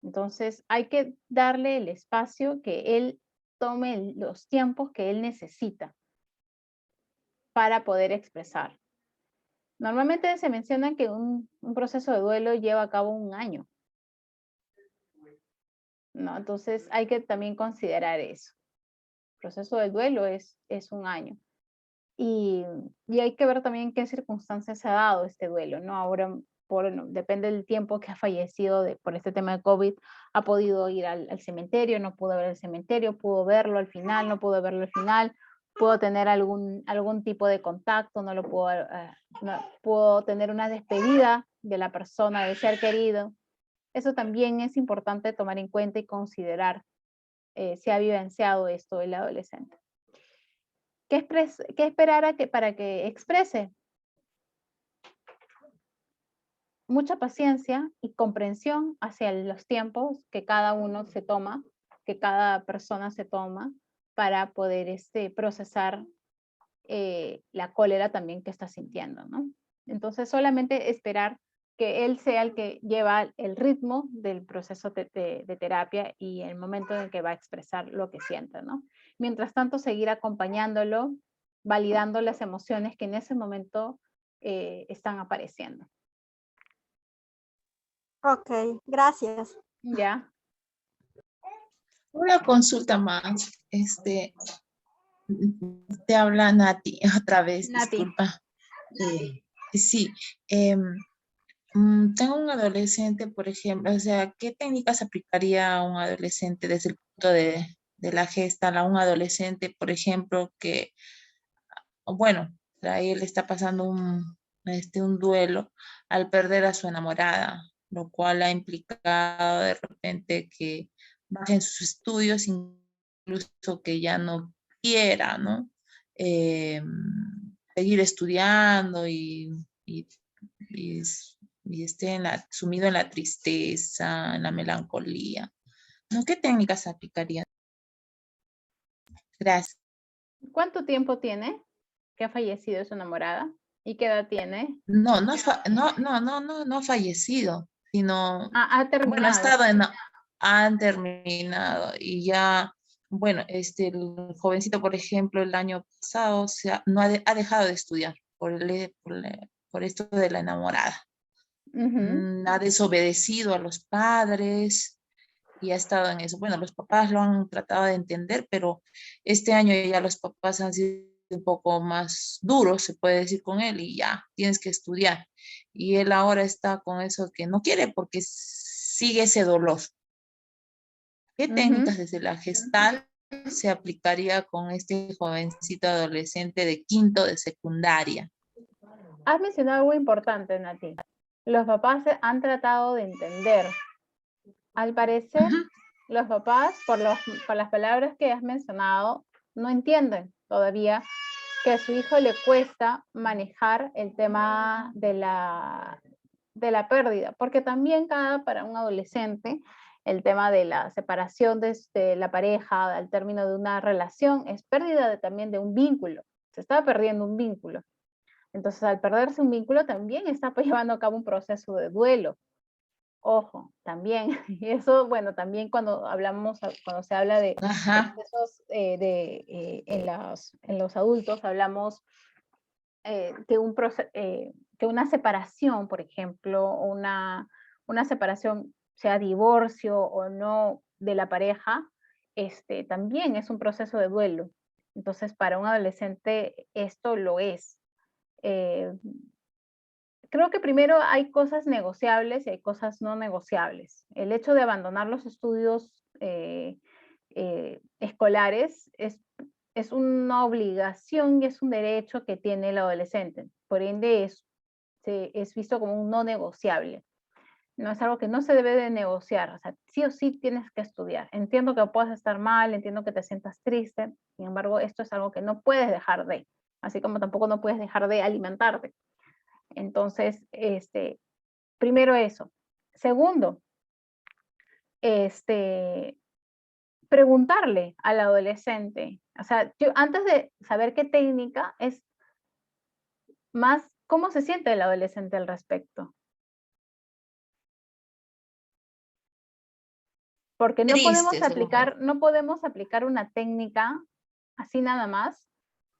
Entonces hay que darle el espacio que él tome los tiempos que él necesita para poder expresar. Normalmente se menciona que un proceso de duelo lleva a cabo un año, ¿no? Entonces hay que también considerar eso. El proceso de duelo es un año. Y hay que ver también qué circunstancias se ha dado este duelo, ¿no? Ahora, depende del tiempo que ha fallecido por este tema de COVID, ha podido ir al cementerio, no pudo ver el cementerio, pudo verlo al final, no pudo verlo al final, pudo tener algún tipo de contacto, no pudo tener una despedida de la persona, del ser querido. Eso también es importante tomar en cuenta y considerar si ha vivenciado esto el adolescente. ¿Qué esperar para que exprese? Mucha paciencia y comprensión hacia los tiempos que cada uno se toma, que cada persona se toma para poder procesar la cólera también que está sintiendo, ¿no? Entonces solamente esperar que él sea el que lleva el ritmo del proceso de terapia y el momento en el que va a expresar lo que siente, ¿no? Mientras tanto, seguir acompañándolo, validando las emociones que en ese momento están apareciendo. ok, gracias. ¿Ya? una consulta más. Te habla Nati otra vez, Nati. disculpa. Sí, tengo un adolescente, por ejemplo, o sea, ¿qué técnicas aplicaría a un adolescente desde el punto de la gesta, a un adolescente, por ejemplo, que, bueno, a él está pasando un duelo al perder a su enamorada, lo cual ha implicado de repente que bajen sus estudios, incluso que ya no quiera, ¿no? Eh, seguir estudiando y, y esté sumido en la tristeza, en la melancolía. ¿No? ¿Qué técnicas aplicarían? Gracias. ¿Cuánto tiempo tiene que ha fallecido su enamorada? ¿Y qué edad tiene? No, no ha fallecido, sino, Ha bueno, terminado. han terminado y ya, bueno, el jovencito, por ejemplo, el año pasado no ha dejado de estudiar por esto de la enamorada. Ujú. Ha desobedecido a los padres y ha estado en eso. Bueno, los papás lo han tratado de entender, pero este año ya los papás han sido un poco más duros, se puede decir, con él y ya, tienes que estudiar. Y él ahora está con eso que no quiere porque sigue ese dolor. ¿Qué Ujú. técnicas desde la gestal se aplicaría con este jovencito adolescente de quinto de secundaria? Has mencionado algo importante, Nati. Los papás han tratado de entender. Al parecer, Ujú. los papás, por las palabras que has mencionado, no entienden todavía que a su hijo le cuesta manejar el tema de la pérdida, porque también para un adolescente el tema de la separación de la pareja al término de una relación es pérdida también de un vínculo, se está perdiendo un vínculo. Entonces, al perderse un vínculo también está llevando a cabo un proceso de duelo. Ojo, también, y eso, bueno, también cuando se habla de Ajá. procesos en los adultos, hablamos que una separación, por ejemplo, una separación, sea divorcio o no de la pareja, también es un proceso de duelo. Entonces, para un adolescente esto lo es. Creo que primero hay cosas negociables y hay cosas no negociables. El hecho de abandonar los estudios escolares es una obligación y es un derecho que tiene el adolescente. Por ende, es visto como un no negociable. No es algo que no se debe de negociar. O sea, sí o sí tienes que estudiar. Entiendo que puedas estar mal, entiendo que te sientas triste. Sin embargo, esto es algo que no puedes dejar de. Así como tampoco no puedes dejar de alimentarte. Entonces, primero eso. Segundo, preguntarle al adolescente, o sea, yo antes de saber qué técnica, es más cómo se siente el adolescente al respecto. Porque no Triste, seguro. no podemos aplicar una técnica así nada más,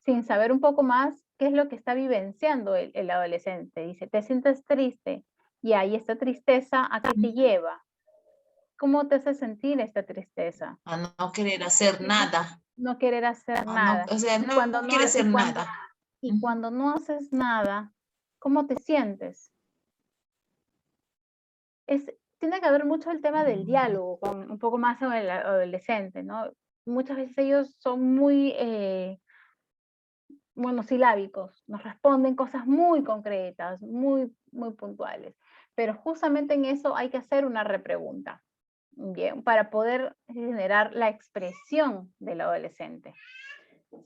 sin saber un poco más qué es lo que está vivenciando el adolescente. Dice, te sientes triste, y ahí esta tristeza, ¿a qué te lleva? ¿Cómo te hace sentir esta tristeza? A no querer hacer nada. No querer hacer A no, nada. o sea, Y no cuando no, quiere hacer nada. y cuando no haces nada, ¿cómo te sientes? Tiene que haber mucho el tema del diálogo, con un poco más con el adolescente, ¿no? Muchas veces ellos son muy monosilábicos, nos responden cosas muy concretas, muy, muy puntuales, pero justamente en eso hay que hacer una repregunta, bien, para poder generar la expresión del adolescente.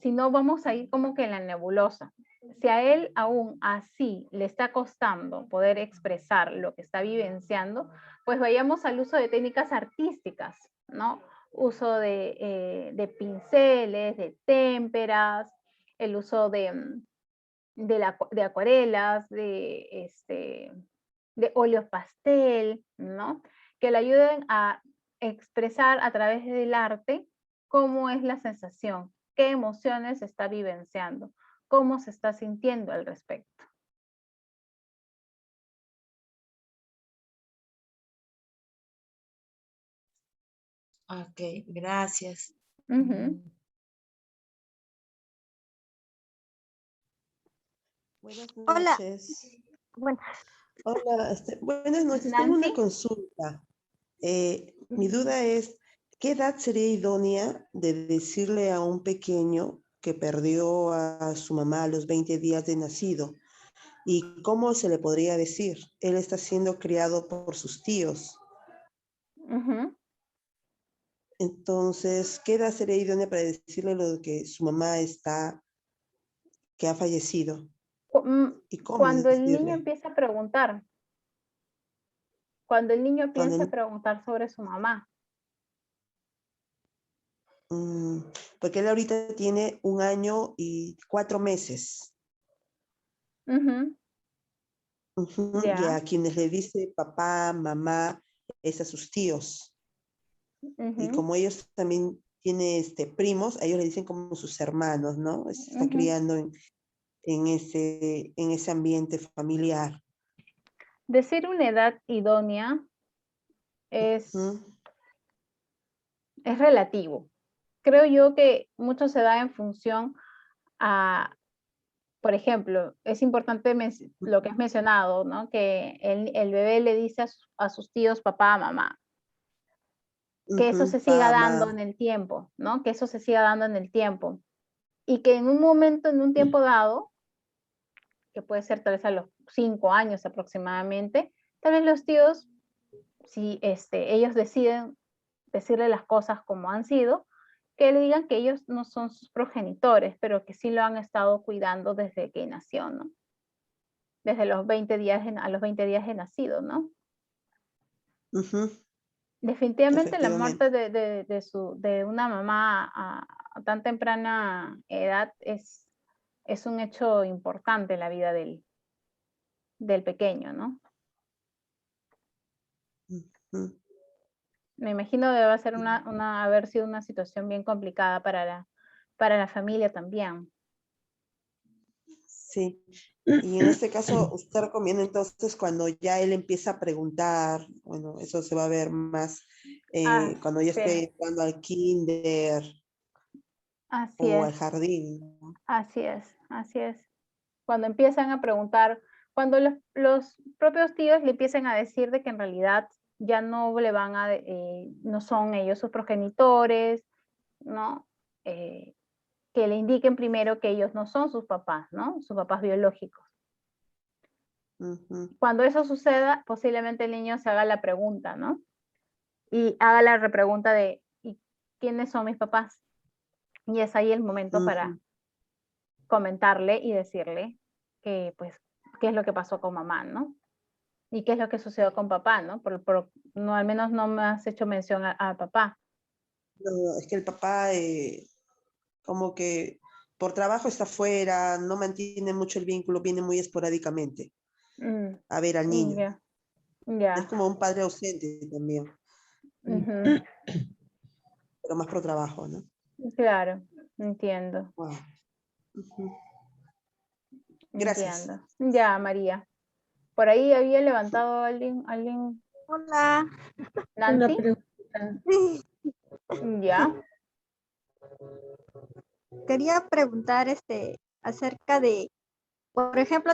Si no, vamos a ir como que en la nebulosa. Si a él aún así le está costando poder expresar lo que está vivenciando, pues vayamos al uso de técnicas artísticas, ¿no? Uso de pinceles, de témperas, el uso de acuarelas, de óleos pastel, ¿no? Que le ayuden a expresar a través del arte cómo es la sensación, qué emociones está vivenciando, cómo se está sintiendo al respecto. Ok, gracias. Ujú. Buenas Hola, noches. bueno, Hola, buenas noches. Tengo una Nancy, consulta. Mi duda es, ¿qué edad sería idónea de decirle a un pequeño que perdió a su mamá a los 20 días de nacido? ¿Y cómo se le podría decir? Él está siendo criado por sus tíos. ujú. Entonces, ¿qué edad sería idónea para decirle lo de que su mamá que ha fallecido? ¿Y cómo Cuando el niño decirle? empieza a preguntar, cuando el niño Cuando piensa preguntar sobre su mamá. Mm, porque él ahorita tiene 1 año y 4 meses. Ujú. Ujú, y Ya. a quienes le dice papá, mamá, es a sus tíos. Y Ujú, como ellos también tienen primos, a ellos le dicen como sus hermanos, ¿no? Se está ujú. criando en ese ambiente familiar. Decir una edad idónea es, Ujú, es relativo. Creo yo que mucho se da en función a, por ejemplo, es importante lo que has mencionado, ¿no? Que el bebé le dice a sus tíos papá, mamá, que eso se ujú, siga pa, dando en ma. el tiempo, ¿no? Que eso se siga dando en el tiempo. Y que en un momento, en un tiempo dado, que puede ser tal vez a los 5 años aproximadamente, tal vez los tíos, si ellos deciden decirle las cosas como han sido, que le digan que ellos no son sus progenitores, pero que sí lo han estado cuidando desde que nació, ¿no? desde los 20 días a los 20 días de nacido, ¿no? Ujú, Definitivamente la efectivamente. muerte de una mamá a tan temprana edad es un hecho importante en la vida del pequeño, ¿no? Ujú. Me imagino debe ser haber sido una situación bien complicada para la familia también. Sí. Y en este caso, usted recomienda entonces cuando ya él empieza a preguntar, bueno, eso se va a ver más cuando ya Así es, esté entrando al kinder así o es, al jardín, ¿no? así es, así es. Cuando empiezan a preguntar, cuando los propios tíos le empiecen a decir de que en realidad ya no le van a, no son ellos sus progenitores, ¿no? Que le indiquen primero que ellos no son sus papás, ¿no? Sus papás biológicos. Ujú, Cuando eso suceda, posiblemente el niño se haga la pregunta, ¿no? Y haga la repregunta de, ¿y quiénes son mis papás? Y es ahí el momento para ujú. comentarle y decirle que, pues, qué es lo que pasó con mamá, ¿no? Y qué es lo que sucedió con papá, ¿no? No, al menos no me has hecho mención a papá. No, es que el papá como que por trabajo está fuera, no mantiene mucho el vínculo, viene muy esporádicamente Mm, a ver al niño. ya, Es ya. como un padre ausente también, Ujú, pero más por trabajo, ¿no? claro, entiendo, Wow. Ujú. Gracias. entiendo. Ya, María. Por ahí había levantado alguien, Hola. Una Nancy. pregunta. Ya. Quería preguntar acerca de, por ejemplo,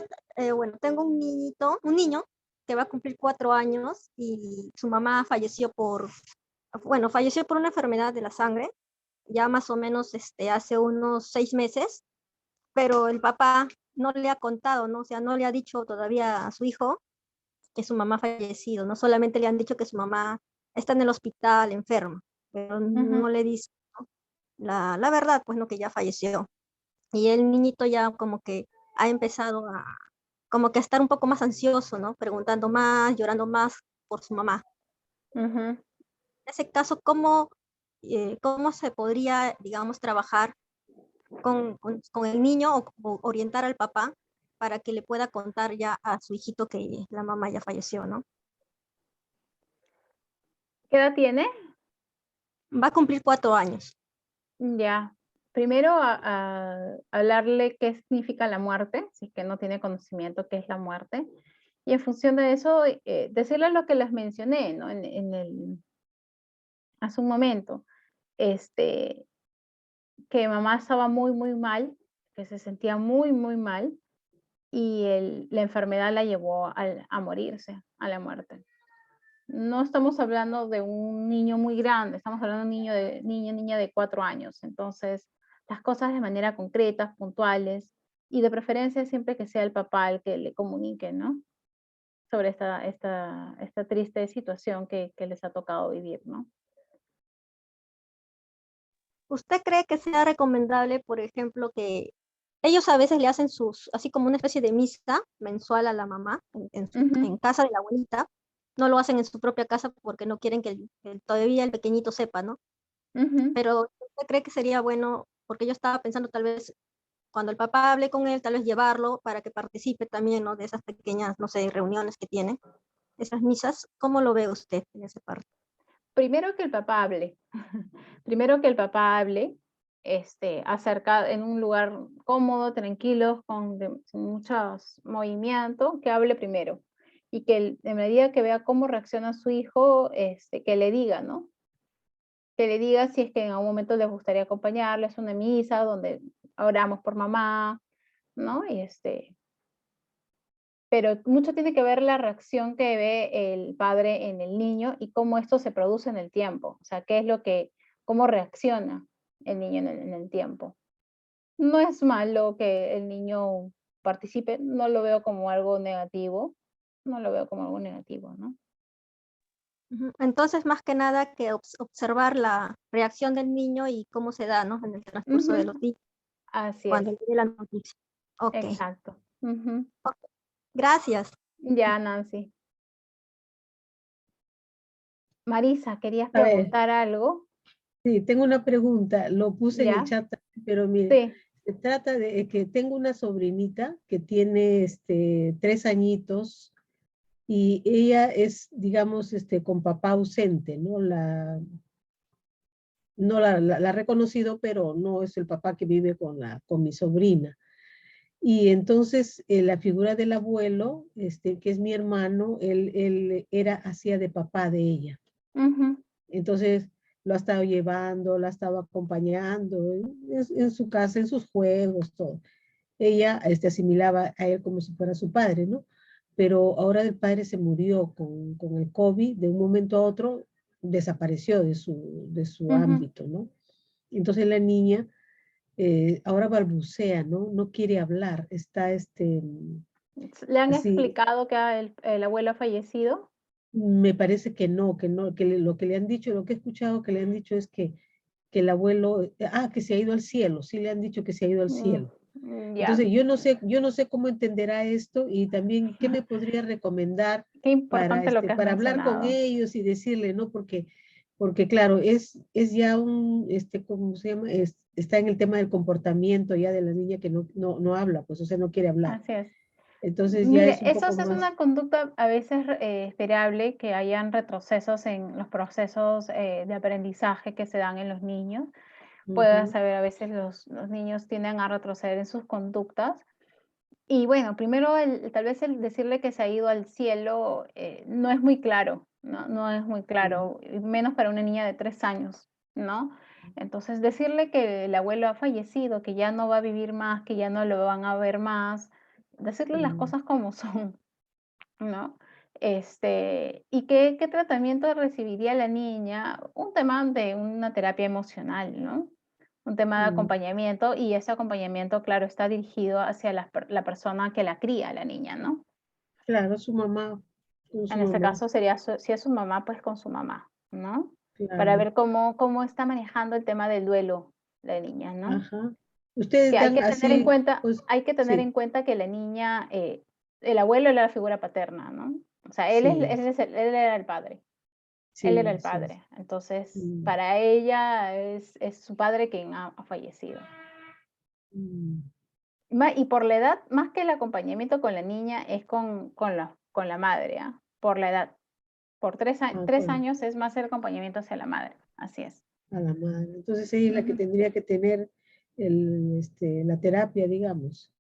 bueno, tengo un niño que va a cumplir 4 años y su mamá falleció por una enfermedad de la sangre, ya más o menos hace unos 6 meses, pero el papá no le ha contado, ¿no? O sea, no le ha dicho todavía a su hijo que su mamá ha fallecido, no solamente le han dicho que su mamá está en el hospital enferma, pero Ujú, no le dice la verdad, pues no, que ya falleció. Y el niñito ya como que ha empezado como que a estar un poco más ansioso, ¿no? Preguntando más, llorando más por su mamá. ujú. En ese caso, cómo se podría, digamos, trabajar con el niño o orientar al papá para que le pueda contar ya a su hijito que la mamá ya falleció, ¿no? ¿Qué edad tiene? Va a cumplir 4 años. Ya. Primero hablarle qué significa la muerte, si es que no tiene conocimiento qué es la muerte. Y en función de eso, decirle lo que les mencioné, ¿no? Hace un momento. Este, que mamá estaba muy, muy mal, que se sentía muy, muy mal, y la enfermedad la llevó a morirse, a la muerte. No estamos hablando de un niño muy grande, estamos hablando de un niña de 4 años. Entonces, las cosas de manera concretas, puntuales, y de preferencia siempre que sea el papá el que le comunique, ¿no? Sobre esta triste situación que les ha tocado vivir, ¿no? ¿Usted cree que sea recomendable, por ejemplo, que ellos a veces le hacen así como una especie de misa mensual a la mamá Ujú, en casa de la abuelita? No lo hacen en su propia casa porque no quieren que todavía el pequeñito sepa, ¿no? ujú. Pero ¿usted cree que sería bueno? Porque yo estaba pensando tal vez cuando el papá hable con él, tal vez llevarlo para que participe también, ¿no? De esas pequeñas, no sé, reuniones que tienen, esas misas. ¿Cómo lo ve usted en esa parte? Primero que el papá hable, primero que el papá hable, acerca en un lugar cómodo, tranquilo, sin muchos movimientos, que hable primero. Y que en medida que vea cómo reacciona su hijo, que le diga, ¿no? Que le diga si es que en algún momento les gustaría acompañarles a una misa donde oramos por mamá, ¿no? Pero mucho tiene que ver la reacción que ve el padre en el niño y cómo esto se produce en el tiempo. O sea, cómo reacciona el niño en el tiempo. No es malo que el niño participe, no lo veo como algo negativo, no lo veo como algo negativo, ¿no? Ujú. Entonces, más que nada que observar la reacción del niño y cómo se da, ¿no? En el transcurso de Ujú, los días, así es, cuando le dé la noticia. Ok. exacto. Ujú. Ok. Gracias. Ya, Nancy. Marisa, ¿querías A ver, preguntar algo? sí, tengo una pregunta, lo puse en el Ya, chat, pero mire, sí. se trata de que tengo una sobrinita que tiene 3 añitos y ella es, digamos, con papá ausente, ¿no? La ha reconocido, pero no es el papá que vive con mi sobrina. Y entonces la figura del abuelo, que es mi hermano, él hacía de papá de ella. Ujú. Entonces lo ha estado llevando, la ha estado acompañando en su casa, en sus juegos, todo. Ella asimilaba a él como si fuera su padre, ¿no? Pero ahora el padre se murió con el COVID, de un momento a otro desapareció de su Ujú. ámbito, ¿no? Entonces la niña ahora balbucea, ¿no? No quiere hablar, está ¿Le han así. explicado que el abuelo ha fallecido? Me parece que no, lo que le han dicho, lo que he escuchado que le han dicho es que el abuelo, que se ha ido al cielo, sí le han dicho que se ha ido al cielo. Ya, Entonces yo no sé cómo entenderá esto y también qué me podría recomendar qué importante lo que has para hablar con mencionado. ellos y decirle, ¿no? Porque claro, es ya ¿cómo se llama? Está en el tema del comportamiento ya de la niña que no habla, pues, o sea, no quiere hablar. Así es. Entonces ya Mire, es un eso poco es más. una conducta a veces esperable, que hayan retrocesos en los procesos de aprendizaje que se dan en los niños. Puedas saber, a veces los niños tienden a retroceder en sus conductas. Y bueno, primero tal vez el decirle que se ha ido al cielo no es muy claro, ¿no? No es muy claro, y menos para una niña de 3 años, ¿no? Entonces decirle que el abuelo ha fallecido, que ya no va a vivir más, que ya no lo van a ver más, decirle las cosas como son, ¿no? ¿Y qué tratamiento recibiría la niña? Un tema de una terapia emocional, ¿no? Un tema de acompañamiento, y ese acompañamiento, claro, está dirigido hacia la persona que la cría, la niña, ¿no? Claro, su mamá, con su En este mamá, caso sería, si es su mamá, pues con su mamá, ¿no? Para claro. ver cómo está manejando el tema del duelo la niña, ¿no? Ajá. Ustedes Que hay dan que tener en así, cuenta, pues, hay que tener sí, en cuenta que la niña, el abuelo era la figura paterna, ¿no? O sea, sí, él era el padre. Él era sí, el así es. padre. Entonces, Mm, para ella es su padre quien ha fallecido. mm. Y por la edad, más que el acompañamiento con la niña, es con la madre, ¿ah? Por la edad. Por 3 años es más el acompañamiento hacia la madre. Así es. A la madre. Entonces ella es la que Ujú. tendría que tener la terapia, digamos.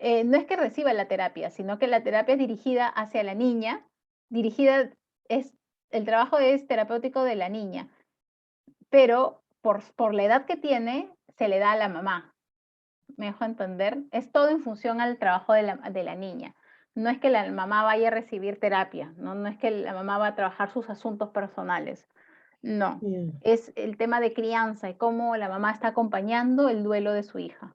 No es que reciba la terapia, sino que la terapia es dirigida hacia la niña, dirigida es el trabajo es terapéutico de la niña, pero por la edad que tiene, se le da a la mamá. ¿Me dejo entender? Es todo en función al trabajo de la niña. No es que la mamá vaya a recibir terapia, ¿no? No es que la mamá va a trabajar sus asuntos personales. No, Ya. es el tema de crianza y cómo la mamá está acompañando el duelo de su hija.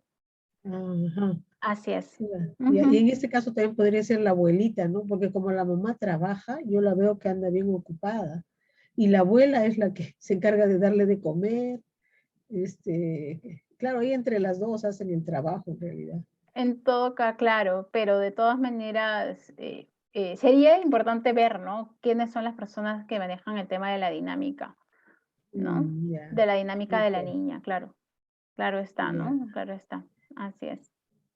Ajá. Así es. Ya, ya. Y Ujú. en este caso también podría ser la abuelita, ¿no? Porque como la mamá trabaja, yo la veo que anda bien ocupada. Y la abuela es la que se encarga de darle de comer. Claro, ahí entre las dos hacen el trabajo en realidad. En todo caso, claro, pero de todas maneras sería importante ver, ¿no? Quiénes son las personas que manejan el tema de la dinámica, ¿no? Ya, De la dinámica de ok, la niña, claro. Claro está, ya, ¿no? Claro está. Así es.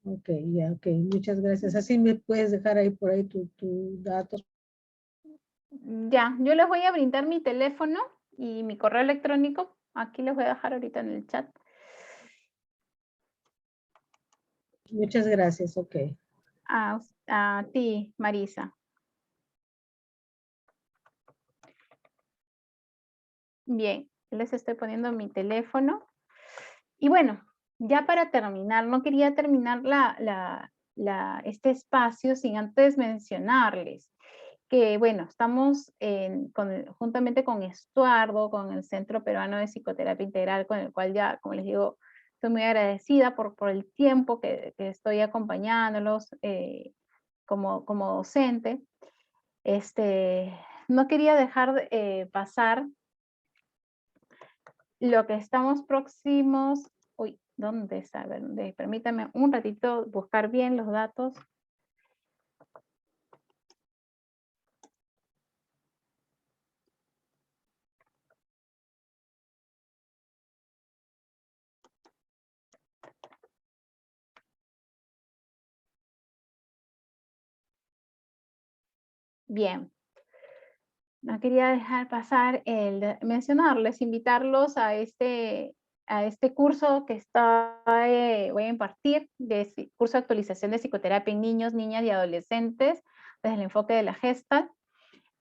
ok, ya, ok. Muchas gracias. Así me puedes dejar ahí por ahí tus datos. Ya, yo les voy a brindar mi teléfono y mi correo electrónico. Aquí les voy a dejar ahorita en el chat. Muchas gracias, ok. A ti, Marisa. Bien, les estoy poniendo mi teléfono. Y bueno, ya para terminar, no quería terminar este espacio sin antes mencionarles que, bueno, estamos juntamente con Estuardo, con el Centro Peruano de Psicoterapia Integral, con el cual ya, como les digo, estoy muy agradecida por el tiempo que estoy acompañándolos como docente. No quería dejar pasar lo que estamos próximos. Uy, ¿dónde está? A ver, permítame un ratito buscar bien los datos. Bien. No quería dejar pasar mencionarles, invitarlos a este curso que voy a impartir, curso de actualización de psicoterapia en niños, niñas y adolescentes, desde el enfoque de la Gestalt.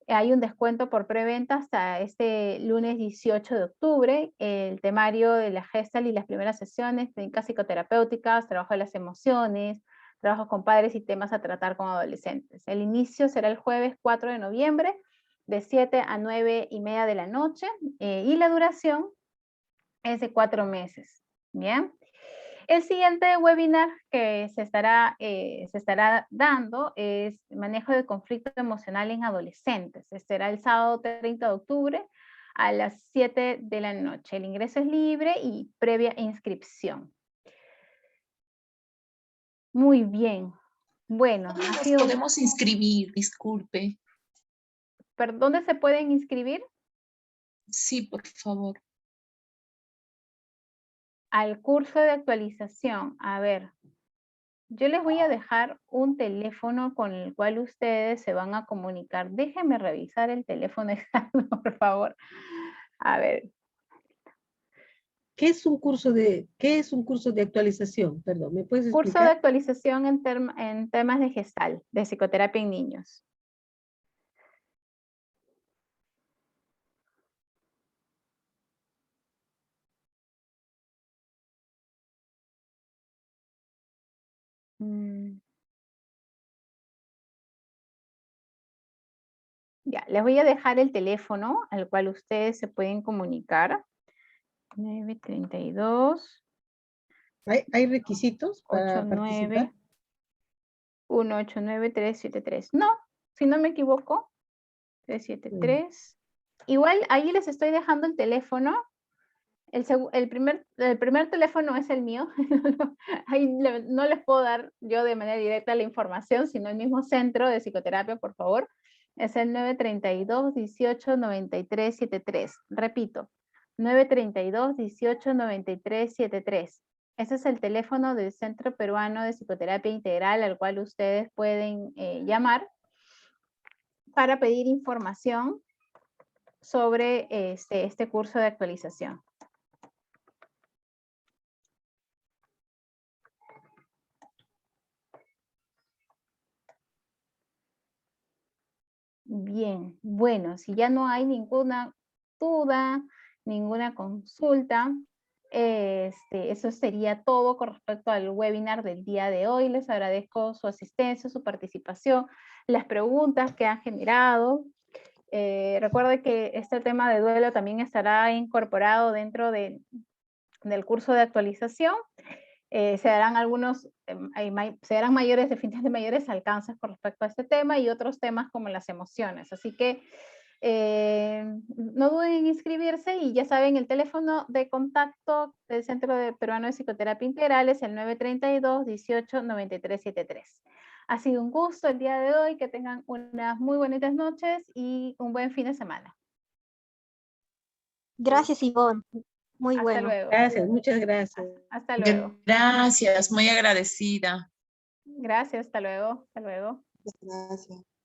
Hay un descuento por preventa hasta este lunes 18 de octubre. El temario de la Gestalt y las primeras sesiones, técnicas psicoterapéuticas, trabajo de las emociones, trabajo con padres y temas a tratar con adolescentes. El inicio será el jueves 4 de noviembre, de 7 a 9:30 de la noche, y la duración es de 4 meses. Bien. El siguiente webinar que se estará dando es manejo de conflicto emocional en adolescentes. Será el sábado 30 de octubre a las 7 de la noche. El ingreso es libre y previa inscripción. Muy bien. Bueno, ¿Dónde ha nos sido... podemos inscribir? Disculpe. ¿Pero dónde se pueden inscribir? Sí, por favor. Al curso de actualización. A ver, yo les voy a dejar un teléfono con el cual ustedes se van a comunicar. Déjenme revisar el teléfono exacto, por favor. A ver. ¿Qué es un curso de actualización? Perdón, ¿me puedes Curso de explicar? actualización en temas de Gestalt, de psicoterapia en niños. Ya, les voy a dejar el teléfono al cual ustedes se pueden comunicar. 932 ¿Hay requisitos para 89 participar? 189-373. No, si no me equivoco, 373. Igual ahí les estoy dejando el teléfono. El primer teléfono es el mío. Ahí no les puedo dar yo de manera directa la información, sino el mismo centro de psicoterapia, por favor. Es el 932-1893-73. Repito, 932-1893-73. Ese es el teléfono del Centro Peruano de Psicoterapia Integral al cual ustedes pueden llamar para pedir información sobre este curso de actualización. Bien, bueno, si ya no hay ninguna duda, ninguna consulta, eso sería todo con respecto al webinar del día de hoy. Les agradezco su asistencia, su participación, las preguntas que han generado. Recuerde que este tema de duelo también estará incorporado dentro del curso de actualización. Se darán definitivamente mayores alcances con respecto a este tema y otros temas como las emociones. Así que no duden en inscribirse y ya saben, el teléfono de contacto del Centro Peruano de Psicoterapia Integral es el 932-1893-73. Ha sido un gusto el día de hoy, que tengan unas muy bonitas noches y un buen fin de semana. Gracias, Ivonne. Muy Hasta bueno. luego. Gracias, muchas gracias. Hasta luego. Gracias, muy agradecida. Gracias, hasta luego. Hasta luego. Gracias.